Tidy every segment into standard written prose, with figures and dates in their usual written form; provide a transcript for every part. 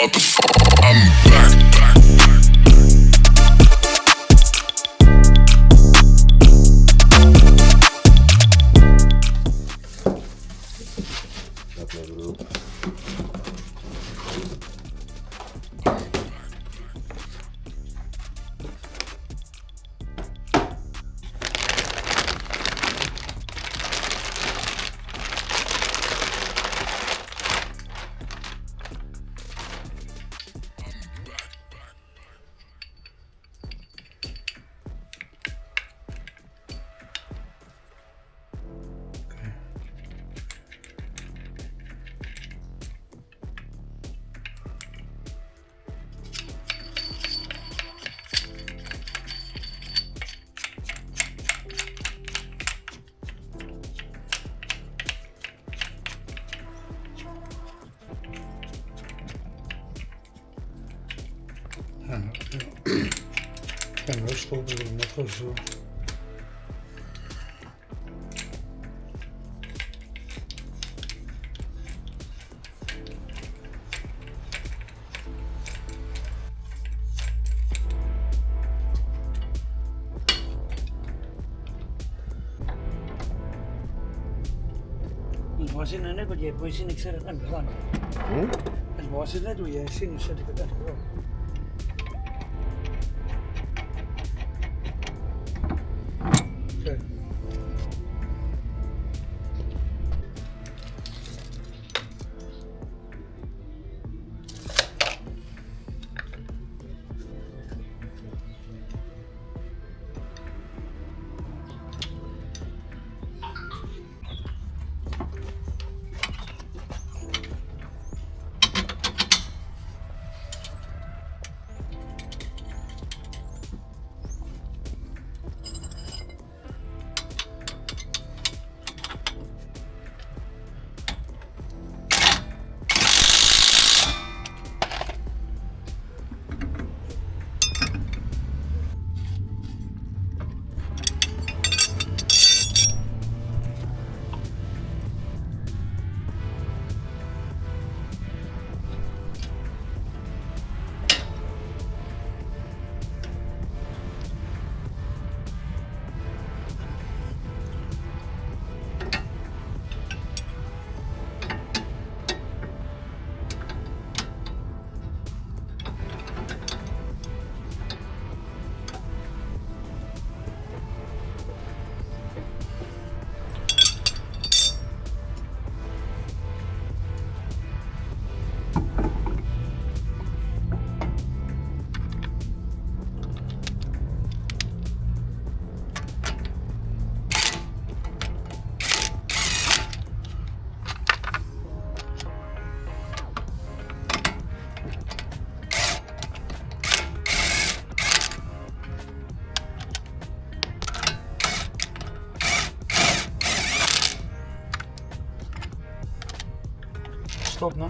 up is I'm back. En rustig doen, net gewoon zo. Was het net wat jij hebt zien, ik zet het in belang. Het was het net hoe jij ziet, zet ik het in gewoon. Stop nou.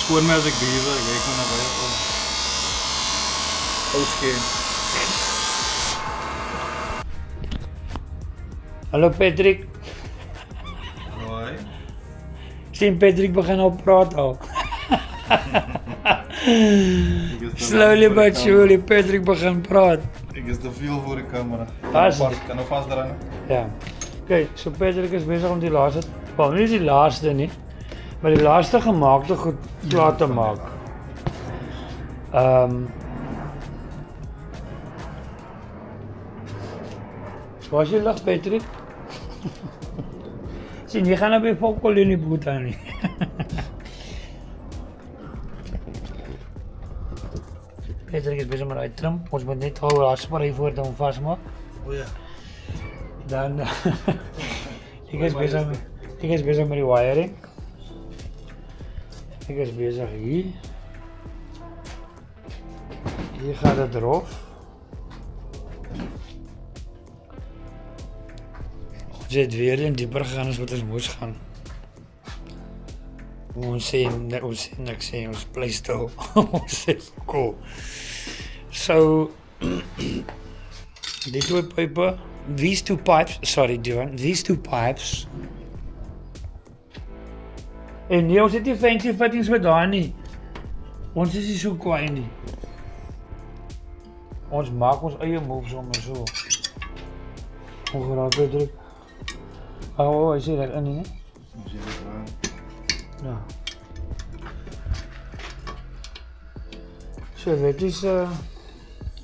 Skoon my as ek bewe, ek kan nou baie ou skeen. Hallo Patrick. Hoi. Sien Patrick begin al praat al. Slowly but surely Patrick begin praat. Ek is te veel voor die camera. Kan nou vast eraan. Ja. Kijk, so Patrick is bezig om die laaste, wel nie die laaste nie, maar die laaste gemaakte goed klaar te maak. Waar is je lig, Patrick? Sien, jy gaan nou by Fokol in die boot aan nie. Patrick is bezig met die trim. Ons moet net hou haarspray voor hom vasmaak. O ja. Dan ek is bezig met die wiring. Ek is bezig hier. Hier gaat het erop. Ons het weer in dieper gegaan as wat ons moes gaan. Ons sê niks sê, ons bly stil. Ons sê cool. So die twee pype, these two pipes. En nee, ons het nie fancy fittings met daar nie. Ons is nie so kwaai nie. Ons maak ons eie moves om en so. Ongeraak Patrick. Hy sê daar in nie. Ons sê dit aan. Ja. So dit is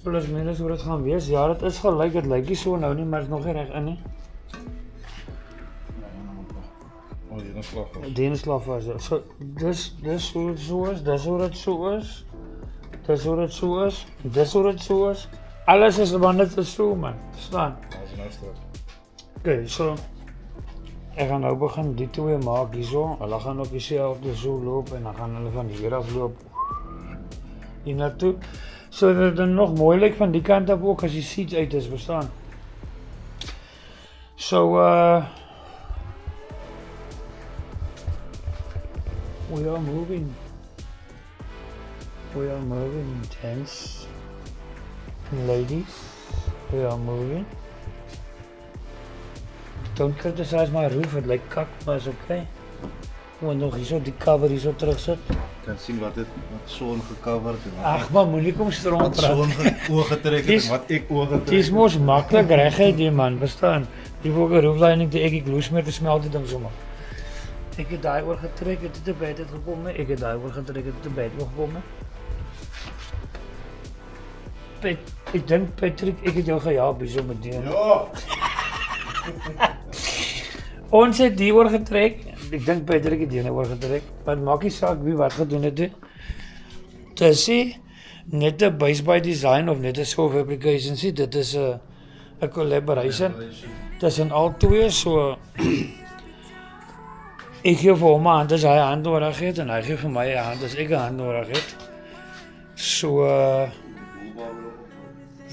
plus minus hoe dit gaan wees. Ja, dit is gelyk, dit lyk nie so nou nie, maar dit is nog nie reg in nie. O, hier is slag was. Die slag was. So dis hoe dit so is, dis hoe dit so is. Dis hoe dit so is. Dis hoe dit so is. Alles is want dit is so man. Verstaan? As jy nou stap. Okay, so ek gaan nou begin die twee maak hierso. Hulle gaan op dieselfde so loop en dan gaan hulle van hier af loop hier naartoe. So dat dit nog mooi lyk van die kant af ook as die seats uit is, verstaan? So we are moving. We are moving, gents and ladies. We are moving. Don't criticize my roof, het lyk kak, maar is okay. Moet nog hierso die cover hierso terugsit. Kan sien wat Shaun gecoverd en Ag man, moenie kom stroom wat Shaun praat. oog getrek het en wat ek oog getrek Dit is mos maklik reguit die man, verstaan? Die volke rooflining te ek gloes meer te smelt die ding sommer. Ek het daai oor getrek, het dit te byt het gekom, ek het daai oor getrek, het dit te byt gekom. Ek dink Patrick, ek het jou gehelp hierso met die. Ja. Ons het die oor getrek. Ek dink Patrick het die oor getrek. Maar het maak nie saak wie wat gedoen het. Dit is net 'n base by design of net 'n fabrication sê. Dit is 'n collaboration tussen al twee, so ek gee vir hom 'n hand as hy 'n hand nodig het en hy gee vir my 'n hand as ek 'n hand nodig het. So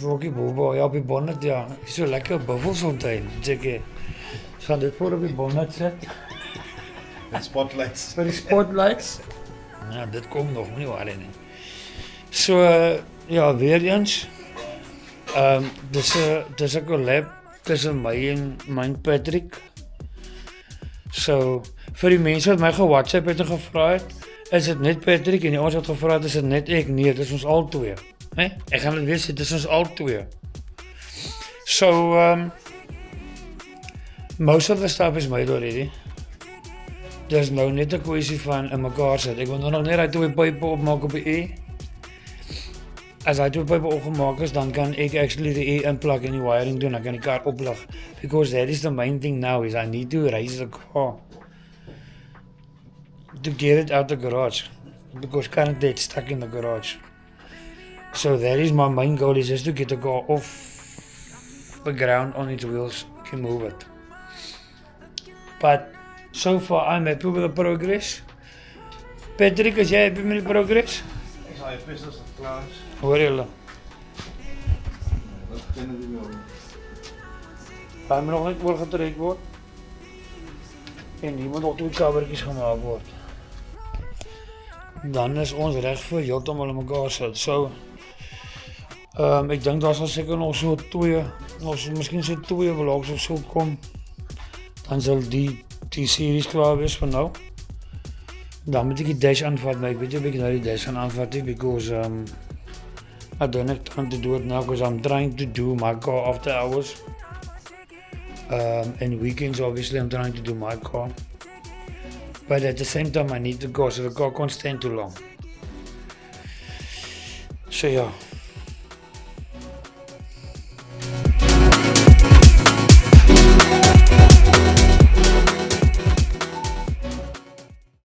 Rocky Bobo, ja op die bonnet, ja. Is so lekker bubbelfontein. Check. Gaan dit voor op die bonnet sit. En spotlights. Vir die spotlights. Ja, dit kom nog nie waar nie. So ja, weer eens. Dis 'n collab tussen my en Patrick. So vir die mense wat my ge-WhatsApp het en gevra het, is dit net Patrick en die ons wat gevra het, is dit net ek? Nee, dit is ons al twee. Nee, ek gaan dit weer sê, dit is ons al twee. So most of the stuff is made already. There's nou net 'n kwessie van in mekaar sit. Ek wil nog net daai twee pype opmaak op die E. As hy twee pype opgemaak is, dan kan ek actually die E inplug en die wiring doen, dan kan die kar oplig. Because that is the main thing now, is I need to raise the car to get it out the garage. Because currently it's stuck in the garage. So that is my main goal, is just to get the car off the ground on its wheels, can move it. But so far I'm happy with the progress. Patrick, is jy happy met die progress? Ek sal jy pes as dit klaar is. Hoor julle? Dat ken dit nie meer. Hy moet nog net oorgetrek word. En hier moet nog twee kabertjies gemaak word. Dan is ons reg vir heeltemal in mekaar sit. So ek dink daar sal seker nog so twee, miskien so twee vlogs of so kom. Dan sal die series klaar wees van nou. Dan moet ek die dash aanvat, maar ek weet nie of ek nou die dash gaan aanvat nie, because I don't have time to do it now, because I'm trying to do my car after hours. And weekends obviously I'm trying to do my car. But at the same time I need to go, so the car can't stand too long. So yeah.